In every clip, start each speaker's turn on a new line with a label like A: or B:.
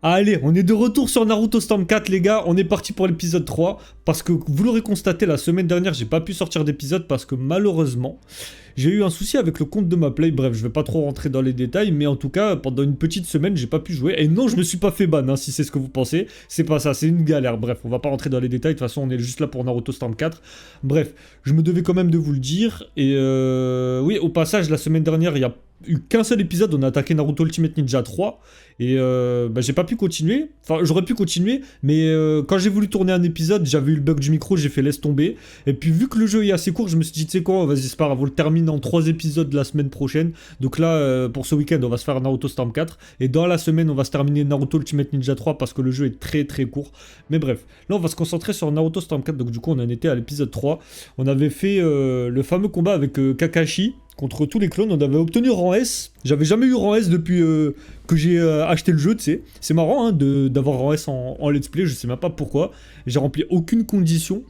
A: Allez, on est de retour sur Naruto Storm 4 les gars, on est parti pour l'épisode 3, parce que vous l'aurez constaté la semaine dernière, j'ai pas pu sortir d'épisode parce que malheureusement, j'ai eu un souci avec le compte de ma play, bref, je vais pas trop rentrer dans les détails, mais en tout cas, pendant une petite semaine, j'ai pas pu jouer, et non, je me suis pas fait ban, hein, si c'est ce que vous pensez, c'est pas ça, c'est une galère, bref, on va pas rentrer dans les détails, de toute façon, on est juste là pour Naruto Storm 4, bref, je me devais quand même de vous le dire, et oui, au passage, la semaine dernière, il y a eu qu'un seul épisode, on a attaqué Naruto Ultimate Ninja 3, et j'ai pas pu continuer, enfin j'aurais pu continuer, mais quand j'ai voulu tourner un épisode, j'avais eu le bug du micro, j'ai fait laisse tomber, et puis vu que le jeu est assez court, je me suis dit tu sais quoi, vas-y c'est pas grave, on le termine en 3 épisodes la semaine prochaine, donc là pour ce week-end on va se faire Naruto Storm 4, et dans la semaine on va se terminer Naruto Ultimate Ninja 3 parce que le jeu est très très court, mais bref, là on va se concentrer sur Naruto Storm 4, donc du coup on en était à l'épisode 3, on avait fait le fameux combat avec Kakashi, contre tous les clones, on avait obtenu rang S. J'avais jamais eu rang S depuis que j'ai acheté le jeu, tu sais. C'est marrant hein, d'avoir rang S en let's play, je sais même pas pourquoi. J'ai rempli aucune condition.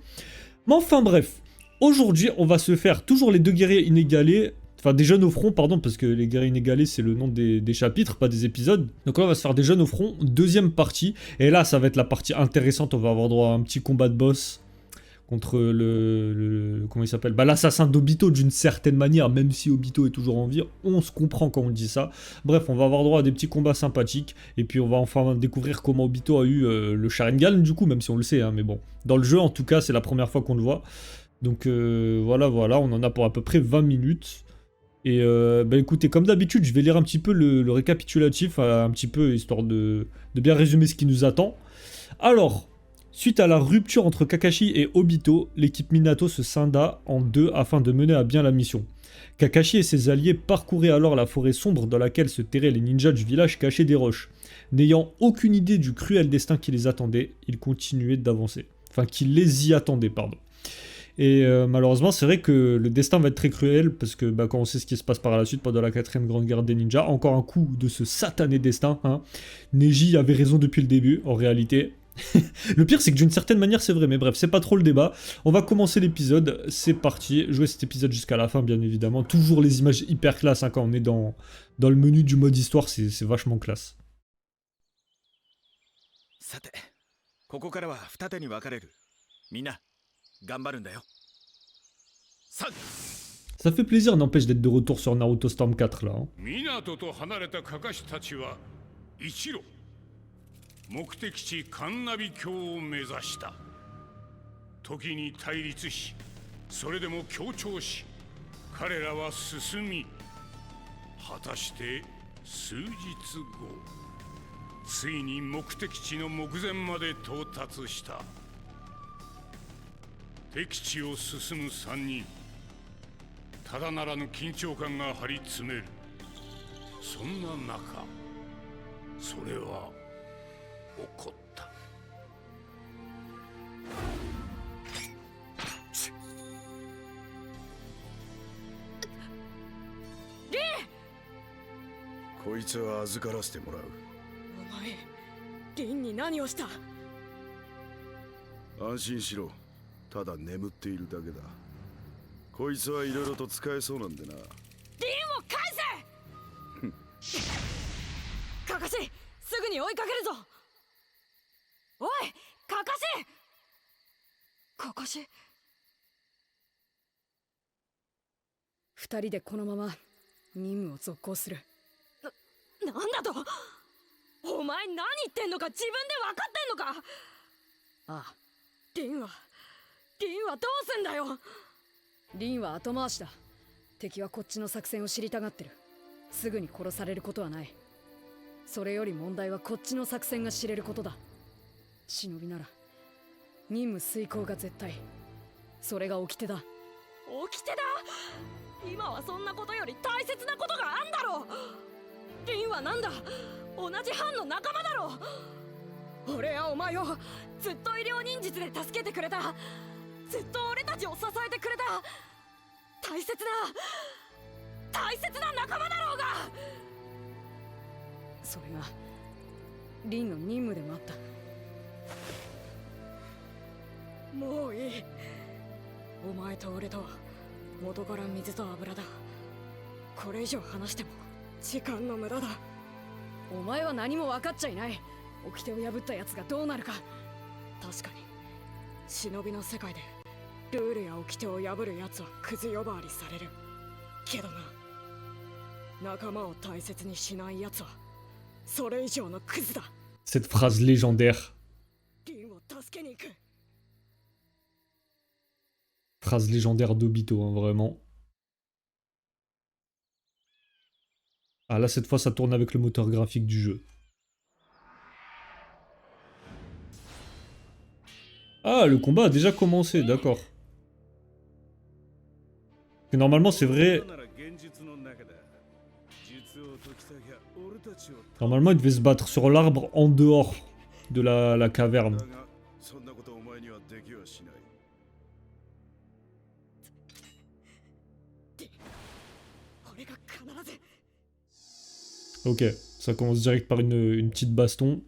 A: Mais enfin bref, aujourd'hui on va se faire toujours les deux guerriers inégalés. Enfin des jeunes au front, pardon, parce que les guerriers inégalés c'est le nom des chapitres, pas des épisodes. Donc là on va se faire des jeunes au front, deuxième partie. Et là ça va être la partie intéressante, on va avoir droit à un petit combat de boss contre comment il s'appelle, bah l'assassin d'Obito d'une certaine manière, même si Obito est toujours en vie, on se comprend quand on dit ça. Bref, on va avoir droit à des petits combats sympathiques, et puis on va enfin découvrir comment Obito a eu le Sharingan du coup, même si on le sait, hein, mais bon. Dans le jeu en tout cas, c'est la première fois qu'on le voit. Donc voilà, on en a pour à peu près 20 minutes. Et bah écoutez, comme d'habitude, je vais lire un petit peu le récapitulatif, un petit peu, histoire de bien résumer ce qui nous attend. Alors... Suite à la rupture entre Kakashi et Obito, l'équipe Minato se scinda en deux afin de mener à bien la mission. Kakashi et ses alliés parcouraient alors la forêt sombre dans laquelle se terraient les ninjas du village cachés des roches. N'ayant aucune idée du cruel destin qui les attendait, ils continuaient d'avancer. Enfin, qui les y attendait, pardon. Et malheureusement, c'est vrai que le destin va être très cruel, parce que quand on sait ce qui se passe par la suite pendant la 4ème grande guerre des ninjas, encore un coup de ce satané destin, hein. Neji avait raison depuis le début, en réalité. Le pire c'est que d'une certaine manière c'est vrai, mais bref c'est pas trop le débat. On va commencer l'épisode, c'est parti, jouer cet épisode jusqu'à la fin bien évidemment. Toujours les images hyper classe hein, quand on est dans le menu du mode histoire, c'est vachement classe. Ça fait plaisir n'empêche d'être de retour sur Naruto Storm 4 là hein.
B: 目的地カンナビ峡を目指した時に対立しそれでも協調し彼らは進み果たして数日後ついに目的地の目前まで到達した敵地を進む3人ただならぬ緊張感が張り詰めるそんな中それは起こった
C: リン
D: こいつは預からせてもらう
C: お前リンに何をした
D: 安心しろただ眠っているだけだこいつはいろいろと使えそうなんでなリンを
C: 返せカカシすぐに追いかけるぞおいカカシカカシ二人でこのまま任務を続行するなんだとお前何言ってんのか自分で分かってんのかああリンはどうすんだよリンは後回しだ敵はこっちの作戦を知りたがってるすぐに殺されることはないそれより問題はこっちの作戦が知れることだ忍びなら任務遂行が絶対それが掟だ掟だ今はそんなことより大切なことがあんだろリンはなんだ同じ班の仲間だろ俺やお前をずっと医療忍術で助けてくれたずっと俺たちを支えてくれた大切な仲間だろうがそれがリンの任務でもあったもういいお前と俺とは元から水と油だこれ以上話しても時間の無駄だお前は何も分かっちゃいない掟を破ったやつがどうなるか。確かに忍びの世界でルールや掟を破るやつはクズ呼ばわりされるけどな、仲間を大切にしないやつはそれ以上のクズだ。
A: Cette phrase légendaire.
C: リンを助けに行く。
A: Phrase légendaire d'Obito, hein, vraiment. Ah là, cette fois, ça tourne avec le moteur graphique du jeu. Ah, le combat a déjà commencé, d'accord. Et normalement, c'est vrai... Normalement, il devait se battre sur l'arbre en dehors de la caverne. Ok, ça commence direct par une petite baston.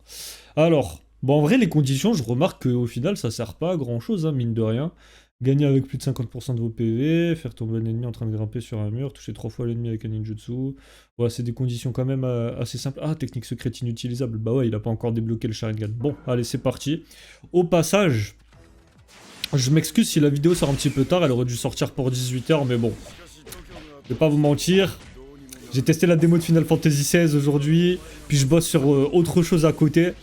A: Alors, bon, en vrai, les conditions, je remarque qu'au final, ça sert pas à grand chose, hein, mine de rien. Gagner avec plus de 50% de vos PV, faire tomber un ennemi en train de grimper sur un mur, toucher 3 fois l'ennemi avec un ninjutsu. Ouais, c'est des conditions quand même assez simples. Ah, technique secrète inutilisable. Bah ouais, il a pas encore débloqué le Sharingan. Bon, allez, c'est parti. Au passage, je m'excuse si la vidéo sort un petit peu tard, elle aurait dû sortir pour 18 h, mais bon. Je vais pas vous mentir. J'ai testé la démo de Final Fantasy XVI aujourd'hui, puis je bosse sur autre chose à côté.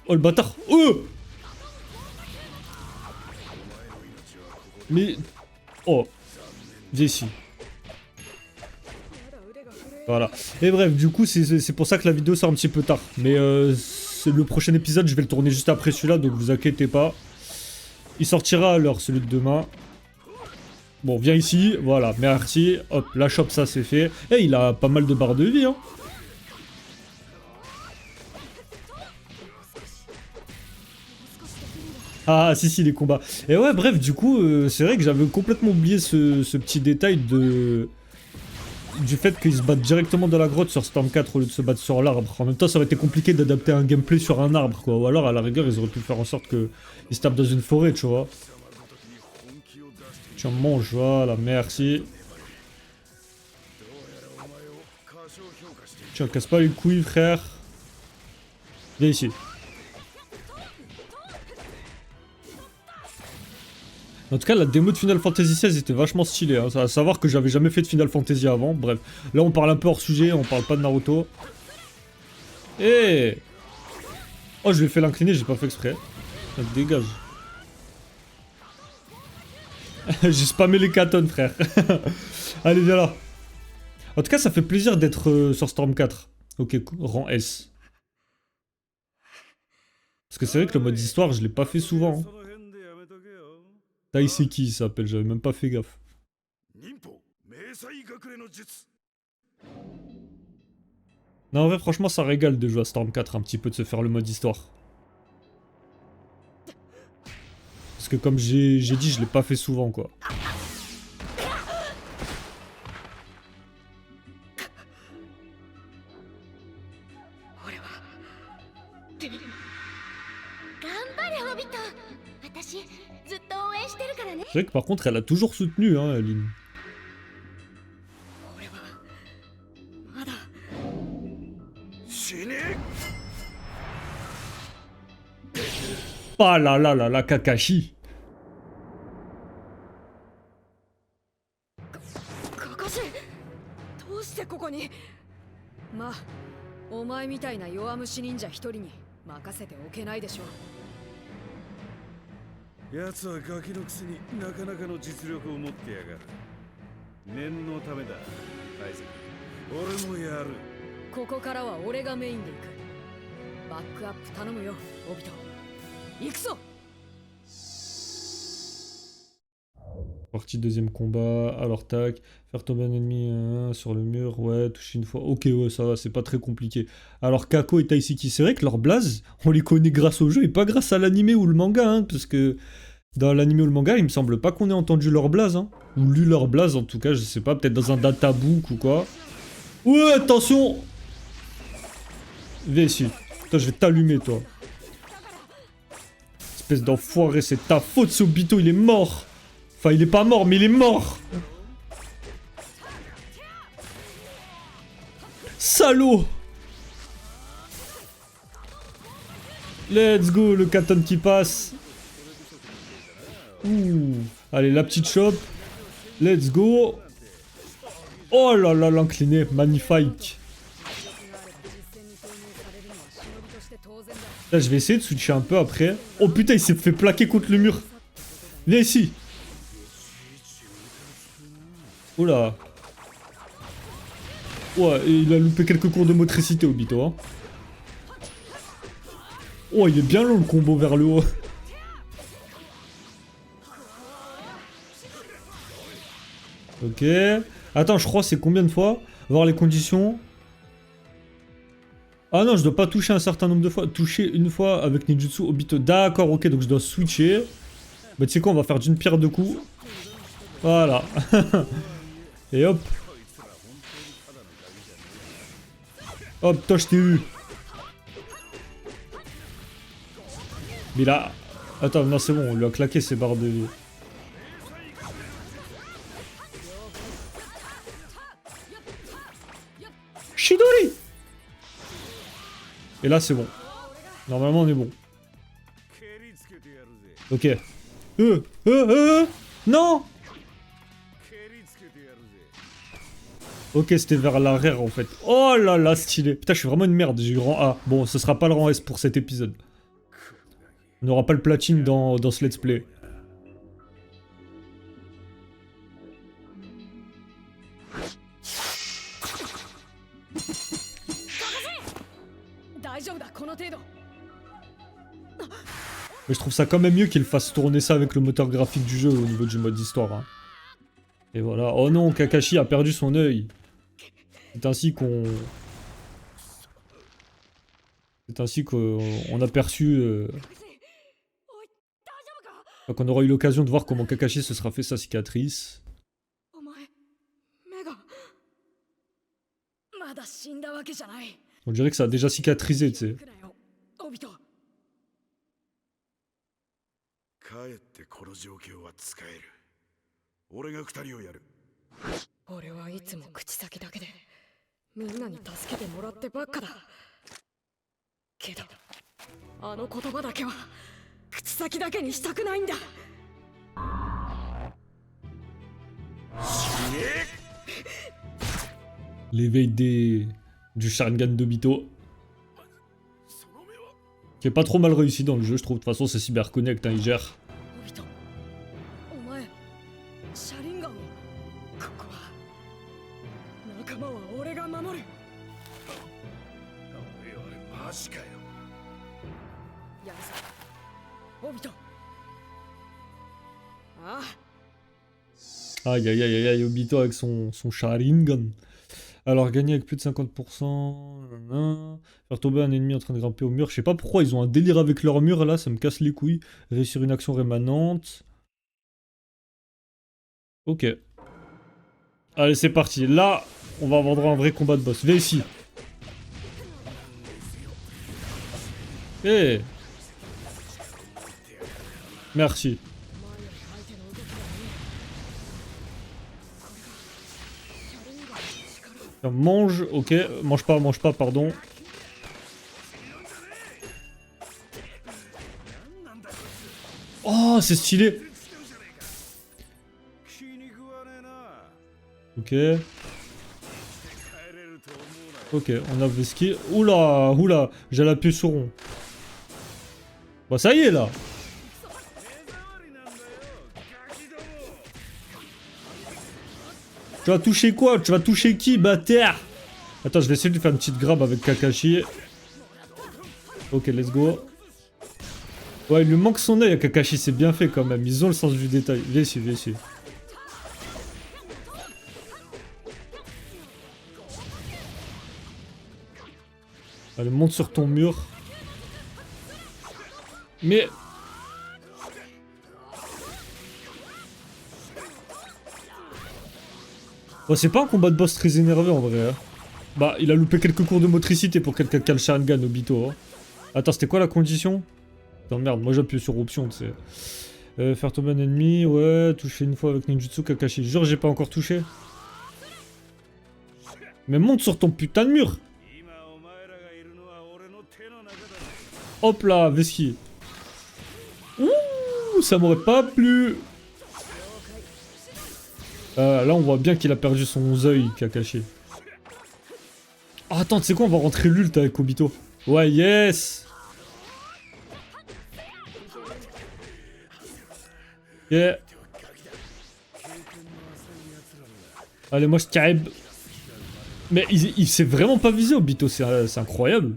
A: Oh le bâtard. Oh mais... Oh. Viens ici. Voilà. Et bref, du coup, c'est pour ça que la vidéo sort un petit peu tard. Mais le prochain épisode, je vais le tourner juste après celui-là, donc vous inquiétez pas. Il sortira à l'heure, celui de demain. Bon, viens ici, voilà, merci. Hop, la chope, ça c'est fait. Et il a pas mal de barres de vie, hein. Ah, si, les combats. Et ouais, bref, du coup, c'est vrai que j'avais complètement oublié ce petit détail du fait qu'ils se battent directement dans la grotte sur Storm 4 au lieu de se battre sur l'arbre. En même temps, ça aurait été compliqué d'adapter un gameplay sur un arbre, quoi. Ou alors, à la rigueur, ils auraient pu faire en sorte qu'ils se tapent dans une forêt, tu vois. Tiens, mange, voilà, merci. Tiens, casse pas les couilles, frère. Viens ici. En tout cas, la démo de Final Fantasy XVI était vachement stylée. Hein. À savoir que j'avais jamais fait de Final Fantasy avant. Bref, là on parle un peu hors sujet, on parle pas de Naruto. Eh oh, je l'ai fait l'incliner, j'ai pas fait exprès. Ça dégage. J'ai spammé les katons, frère. Allez, viens là. En tout cas, ça fait plaisir d'être sur Storm 4. Ok, rang S. Parce que c'est vrai que le mode histoire, je l'ai pas fait souvent. Hein. Taiseki, il s'appelle, j'avais même pas fait gaffe. Non, en vrai, franchement, ça régale de jouer à Storm 4 un petit peu, de se faire le mode histoire. Parce que comme j'ai dit, je l'ai pas fait souvent, quoi. C'est vrai que par contre, elle a toujours soutenu, hein, Aline. Ah là là là là, Kakashi.
C: Kakashi, どうしてここに？まあ、お前みたいな弱虫忍者一人に任せておけないでしょう。
D: 奴はガキのくせになかなかの実力を持ってやがる。念のためだ、アイザック。俺もやる。
C: ここからは俺がメインで行く。バックアップ頼むよ、オビト。行くぞ。
A: Partie deuxième combat, alors tac, faire tomber un ennemi sur le mur, ouais, toucher une fois, ok ouais ça va, c'est pas très compliqué. Alors Kako et Taiseki, c'est vrai que leur blaze, on les connaît grâce au jeu et pas grâce à l'animé ou le manga, hein, parce que dans l'animé ou le manga, il me semble pas qu'on ait entendu leur blaze, hein, ou lu leur blaze en tout cas, je sais pas, peut-être dans un databook ou quoi. Ouais, attention! Viens ici, toi je vais t'allumer toi. Espèce d'enfoiré, c'est ta faute, ce Obito, il est mort! Enfin, il est pas mort, mais il est mort! Salaud! Let's go, le Katon qui passe. Ouh. Allez, la petite chope. Let's go. Oh là là, l'incliné, magnifique. Là, je vais essayer de switcher un peu après. Oh putain, il s'est fait plaquer contre le mur. Viens ici. Oula. Ouais, et il a loupé quelques cours de motricité, Obito. Hein. Oh, il est bien long le combo vers le haut. Ok. Attends, je crois c'est combien de fois? Voir les conditions. Ah non, je dois pas toucher un certain nombre de fois. Toucher une fois avec Ninjutsu Obito. D'accord, ok, donc je dois switcher. Bah tu sais quoi, on va faire d'une pierre deux coups. Voilà. Et hop. Hop, toi je t'ai eu. Mais là... Attends, non c'est bon, on lui a claqué ses barres de vie. Shidori! Et là c'est bon. Normalement on est bon. Ok. Non! Ok, c'était vers l'arrière en fait. Oh là là, stylé. Putain, je suis vraiment une merde, j'ai eu rang A. Bon, ce sera pas le rang S pour cet épisode. On n'aura pas le platine dans ce let's play. Mais je trouve ça quand même mieux qu'il fasse tourner ça avec le moteur graphique du jeu au niveau du mode histoire. Hein. Et voilà. Oh non, Kakashi a perdu son œil. C'est ainsi qu'on... C'est ainsi qu'on a perçu... qu'on aura eu l'occasion de voir comment Kakashi se sera fait sa cicatrice. On dirait que ça a déjà cicatrisé, tu sais.
D: 帰ってこの状況は使える。俺が二人をやる。
C: 俺はいつも口先だけでみんなに助けてもらってばっかだ。けどあの言葉だけは口先だけにしたくないんだ。
A: L'éveil du Sharingan d'Obito. Qui est pas trop mal réussi dans le jeu, je trouve. De toute façon, c'est CyberConnect, hein, il gère. Aïe aïe aïe aïe, Obito avec son Sharingan. Alors, gagner avec plus de 50%. Nanana. Faire tomber un ennemi en train de grimper au mur. Je sais pas pourquoi ils ont un délire avec leur mur là, ça me casse les couilles. Réussir une action rémanente. Ok. Allez, c'est parti. Là, on va avoir droit à un vrai combat de boss. Viens ici. Eh. Merci. Mange, ok, mange pas, pardon. Oh, c'est stylé. Ok. Ok, on a Veski. Oula, oula, j'ai l'appui sur rond. Bah ça y est là. Tu vas toucher quoi? Tu vas toucher qui, bâtard? Attends, je vais essayer de faire une petite grab avec Kakashi. Ok, let's go. Ouais, il lui manque son œil à Kakashi, c'est bien fait quand même. Ils ont le sens du détail. Viens ici, viens ici. Allez, monte sur ton mur. Mais... Bon, c'est pas un combat de boss très énervé en vrai. Hein. Bah, il a loupé quelques cours de motricité pour quelqu'un qui a le Sharingan, Obito. Hein. Attends, c'était quoi la condition? Attends, merde, moi j'appuie sur option, tu sais. Faire tomber un ennemi, ouais, toucher une fois avec Ninjutsu Kakashi. Genre, j'ai pas encore touché. Mais monte sur ton putain de mur. Hop là, Veski. Ouh, ça m'aurait pas plu. Là, on voit bien qu'il a perdu son œil Kakashi. Oh, attends, tu sais quoi, on va rentrer l'ult avec Obito. Ouais, yes. Yeah. Allez, moi je carib. Mais il s'est vraiment pas visé Obito, c'est incroyable.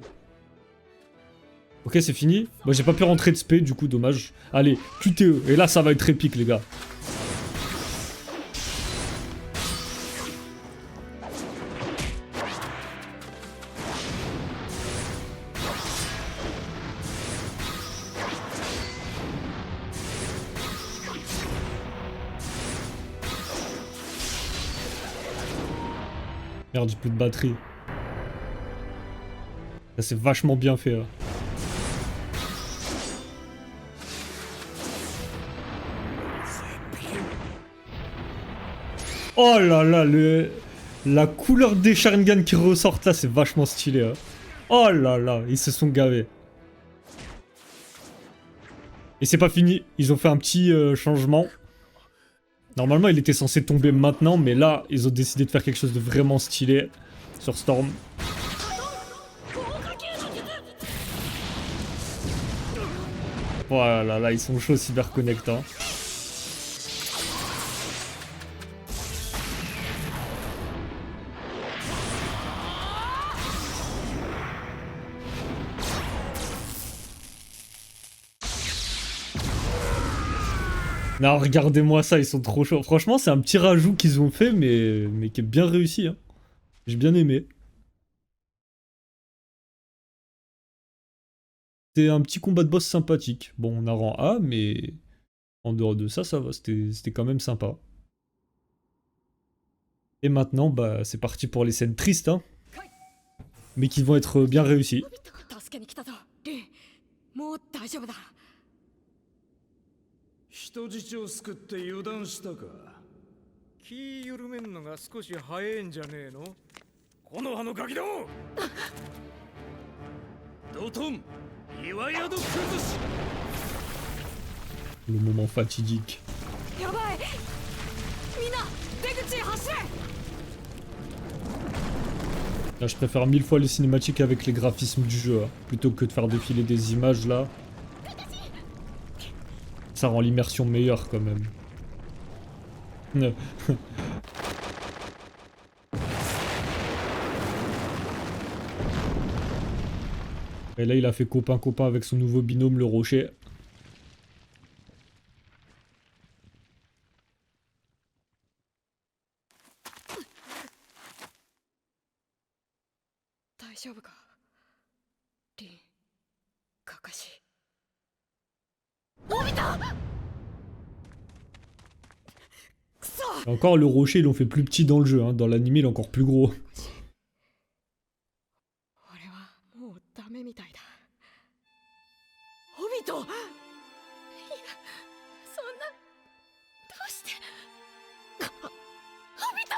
A: Ok, c'est fini. Moi j'ai pas pu rentrer de spé, du coup, dommage. Allez, QTE. Et là, ça va être épique, les gars. Merde, j'ai plus de batterie. Ça c'est vachement bien fait là. Oh là là, la couleur des Sharingan qui ressortent là, c'est vachement stylé. Hein. Oh là là, ils se sont gavés. Et c'est pas fini, ils ont fait un petit changement. Normalement, il était censé tomber maintenant, mais là, ils ont décidé de faire quelque chose de vraiment stylé sur Storm. Voilà, là, ils sont chauds CyberConnect. Hein. Non, regardez-moi ça, ils sont trop chauds. Franchement, c'est un petit rajout qu'ils ont fait, mais qui est bien réussi. Hein. J'ai bien aimé. C'est un petit combat de boss sympathique. Bon, on a rang A, mais en dehors de ça, ça va. C'était quand même sympa. Et maintenant, bah, c'est parti pour les scènes tristes, hein. Mais qui vont être bien réussies.
D: 人質を救って油断したか。
E: 気緩めんのが少し早いんじゃねえの？この葉のガキども！ドトン、岩宿崩し。
A: Le moment fatidique.
C: やばい、みんな出口へ走れ。
A: Là, je préfère 1000 fois les cinématiques avec les graphismes du jeu, hein, plutôt que de faire défiler des images là. Ça rend l'immersion meilleure quand même. Et là, il a fait copain-copain avec son nouveau binôme, le rocher. Et encore, le rocher, ils l'ont fait plus petit dans le jeu. Hein. Dans l'anime, il est encore plus gros.
C: 俺はもうダメみたいだ。オビト、いや、そんな、どうして。オビト、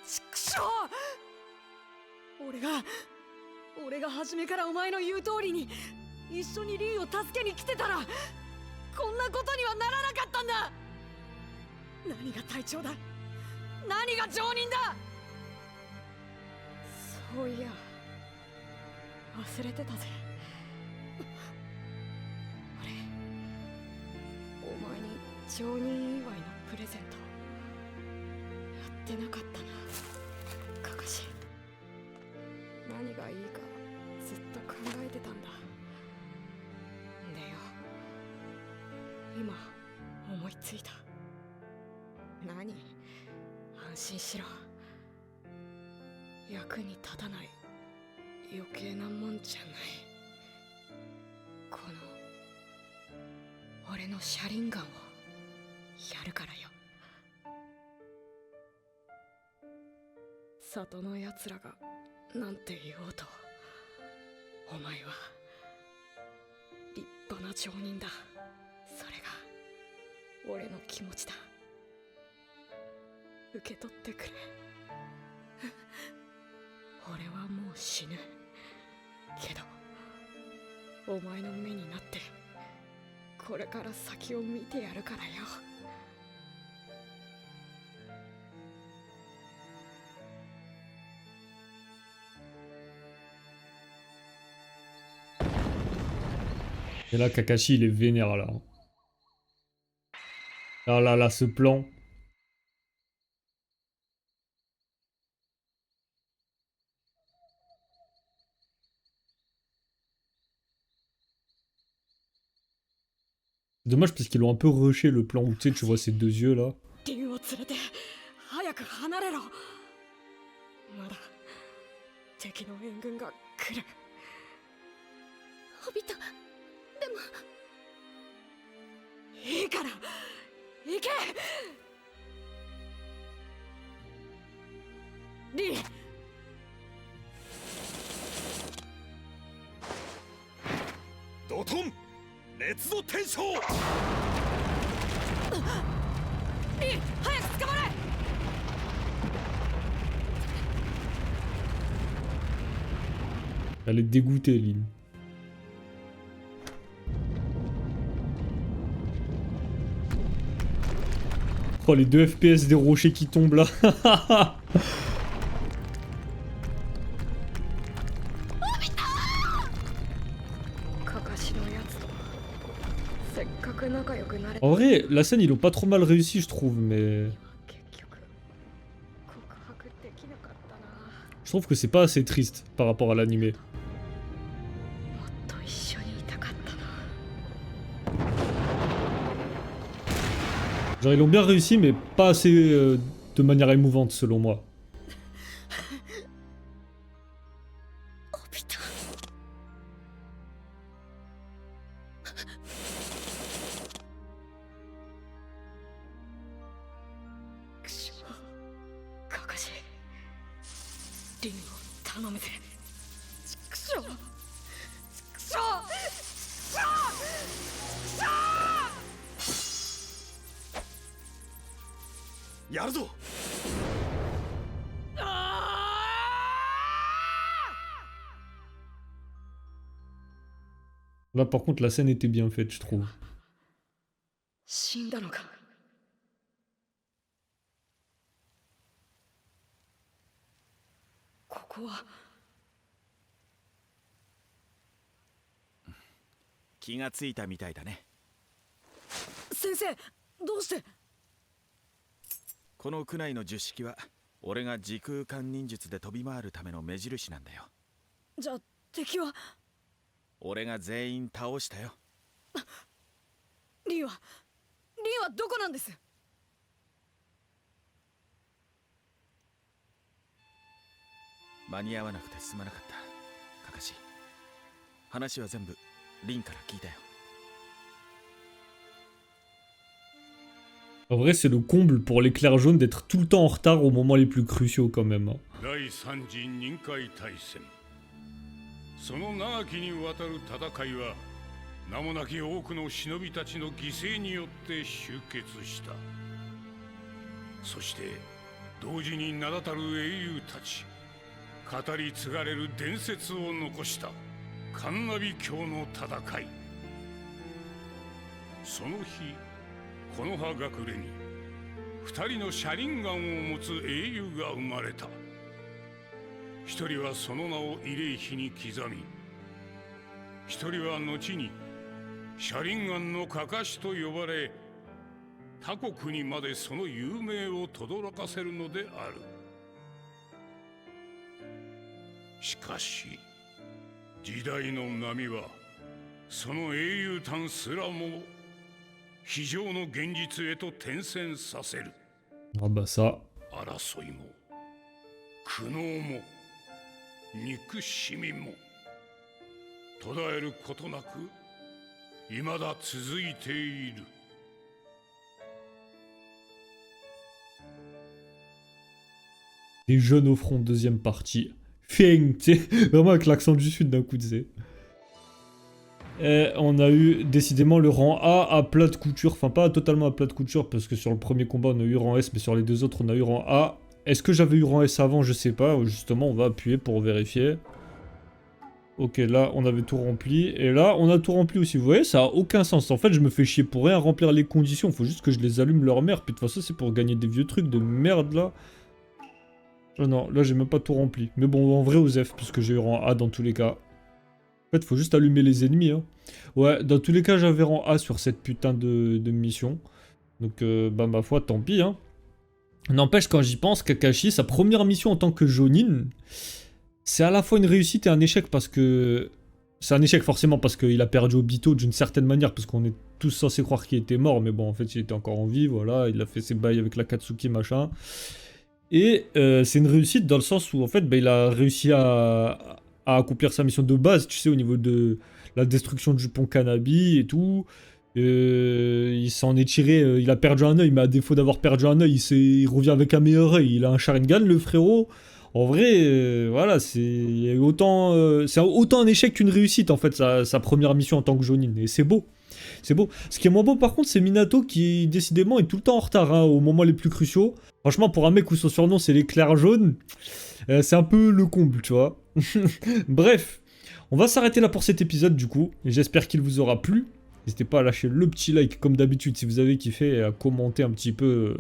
C: 畜生。俺が初めからお前の言う通りに一緒にリーを助けに来てたらこんなことにはならなかったんだ。何が隊長だ、何が上人だ。そういや忘れてたぜ。俺お前に上人祝いのプレゼントやってなかったな、カカシ。何がいいかずっと考えてたんだ。でよ、今思いついた。何？安心しろ。役に立たない余計なもんじゃない。この俺の車輪ガンをやるからよ。里のやつらがなんて言おうと、お前は立派な町人だ。それが俺の気持ちだ。受け取ってくれ。俺はもう死ぬけどお前の目になってこれから先を見てやるからよ。
A: Et là, Kakashi, il est vénère, là. Ah là là, ce plan. Dommage parce qu'ils l'ont un peu rushé, le plan où tu vois ces deux yeux, là.
C: 竜を連れて早く離れろ。まだ敵の援軍が来る。ホビト、でもいいから行け。リー、
D: ドトン熱度転生。
C: リー、早く捕まれ。
A: Elle est dégoûtée, Lynn. Oh, les deux FPS des rochers qui tombent là.
C: カカシのやつとせっかく仲良くなれた。
A: En vrai, la scène, ils l'ont pas trop mal réussi, je trouve, mais...
C: 結局告白できなかったな。
A: Je trouve que c'est pas assez triste par rapport à l'animé.
C: もっと一緒にいたかったな。
A: Genre, ils l'ont bien réussi, mais pas assez de manière émouvante, selon moi.
C: オビト、くしょ、カカシ、リンを頼むぜ。くしょ、くしょ、くしょ、
D: やるぞ。
A: Là, par contre, la scène était bien faite, je trouve.
C: 死んだのか。ここは
D: 気がついたみたいだね。
C: 先生、どうして。
D: この区内の十式は俺が時空間忍術で飛び回るための目印なんだよ。
C: じゃあ敵は。
D: 俺が全員倒したよ。
C: リーはどこなんです。
D: 間に合わなくてすまなかった。カカシ、話は全部リンから聞いたよ。
A: En vrai, c'est le comble pour l'éclair jaune d'être tout le temps en retard aux moments les plus cruciaux, quand même. Hein.
B: 第三次任海大戦、その長きにわたる戦いは名もなき多くの忍びたちの犠牲によって終結した。そして同時に名だたる英雄たち、語り継がれる伝説を残したカンナビ教の戦い。その日、木の葉隠れに2人の車輪ガンを持つ英雄が生まれた。1人はその名を慰霊碑に刻み、1人は後に車輪ガンのかかしと呼ばれ、他国にまでその有名を轟かせるのである。しかし時代の波はその英雄譚すらも非常の現実へと転戦させる。
A: Ah bah ça.
B: 争いも苦悩も憎しみも途絶えることなく未だ続いている。
A: Les jeunes au front, deuxième partie. Feng, tu sais, vraiment avec l'accent du sud d'un coup, tu sais. Et on a eu décidément le rang A à plat de couture, enfin pas totalement à plat de couture parce que sur le premier combat on a eu rang S mais sur les deux autres on a eu rang A. Est-ce que j'avais eu rang S avant? Je sais pas. Justement, on va appuyer pour vérifier. Ok, là, on avait tout rempli. Et là, on a tout rempli aussi. Vous voyez, ça a aucun sens. En fait, je me fais chier pour rien remplir les conditions. Faut juste que je les allume leur mère. Puis de toute façon, c'est pour gagner des vieux trucs de merde, là. Oh non, là, j'ai même pas tout rempli. Mais bon, en vrai, Osef, puisque j'ai eu rang A dans tous les cas. En fait, faut juste allumer les ennemis, hein. Ouais, dans tous les cas, j'avais rang A sur cette putain de mission. Donc, bah, ma foi, tant pis, hein. N'empêche, quand j'y pense, Kakashi, sa première mission en tant que Jonin, c'est à la fois une réussite et un échec parce que... C'est un échec forcément parce qu'il a perdu Obito d'une certaine manière, parce qu'on est tous censés croire qu'il était mort, mais bon, en fait, il était encore en vie, voilà, il a fait ses bails avec l'Akatsuki, machin. Et c'est une réussite dans le sens où, en fait, bah, il a réussi à accomplir sa mission de base, tu sais, au niveau de la destruction du pont Kanabi et tout. Il s'en est tiré, il a perdu un œil, mais à défaut d'avoir perdu un œil, il revient avec un meilleur œil. Il a un Sharingan, le frérot. En vrai, voilà, c'est autant un échec qu'une réussite, en fait, sa première mission en tant que Jonin. Et c'est beau. C'est beau. Ce qui est moins beau, par contre, c'est Minato qui, décidément, est tout le temps en retard, hein, aux moments les plus cruciaux. Franchement, pour un mec où son surnom, c'est l'éclair jaune, c'est un peu le comble, tu vois. Bref, on va s'arrêter là pour cet épisode, du coup. J'espère qu'il vous aura plu. N'hésitez pas à lâcher le petit like comme d'habitude si vous avez kiffé et à commenter un petit peu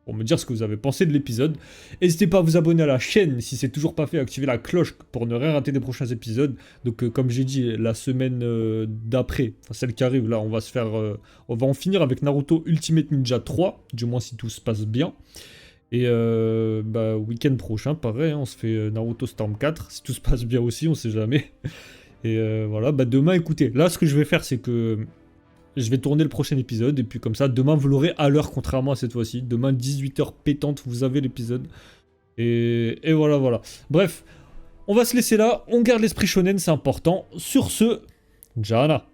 A: pour me dire ce que vous avez pensé de l'épisode. N'hésitez pas à vous abonner à la chaîne si c'est toujours pas fait, activer la cloche pour ne rien rater des prochains épisodes. Donc comme j'ai dit, la semaine d'après, enfin celle qui arrive là, on va en finir avec Naruto Ultimate Ninja 3, du moins si tout se passe bien. Et bah, week-end prochain, pareil, hein, on se fait Naruto Storm 4, si tout se passe bien aussi, on sait jamais. Et voilà, bah demain, écoutez, là ce que je vais faire, c'est que je vais tourner le prochain épisode, et puis comme ça, demain vous l'aurez à l'heure, contrairement à cette fois-ci. Demain, 18h pétante, vous avez l'épisode. Et voilà, voilà. Bref, on va se laisser là, on garde l'esprit shonen, c'est important. Sur ce, Jana.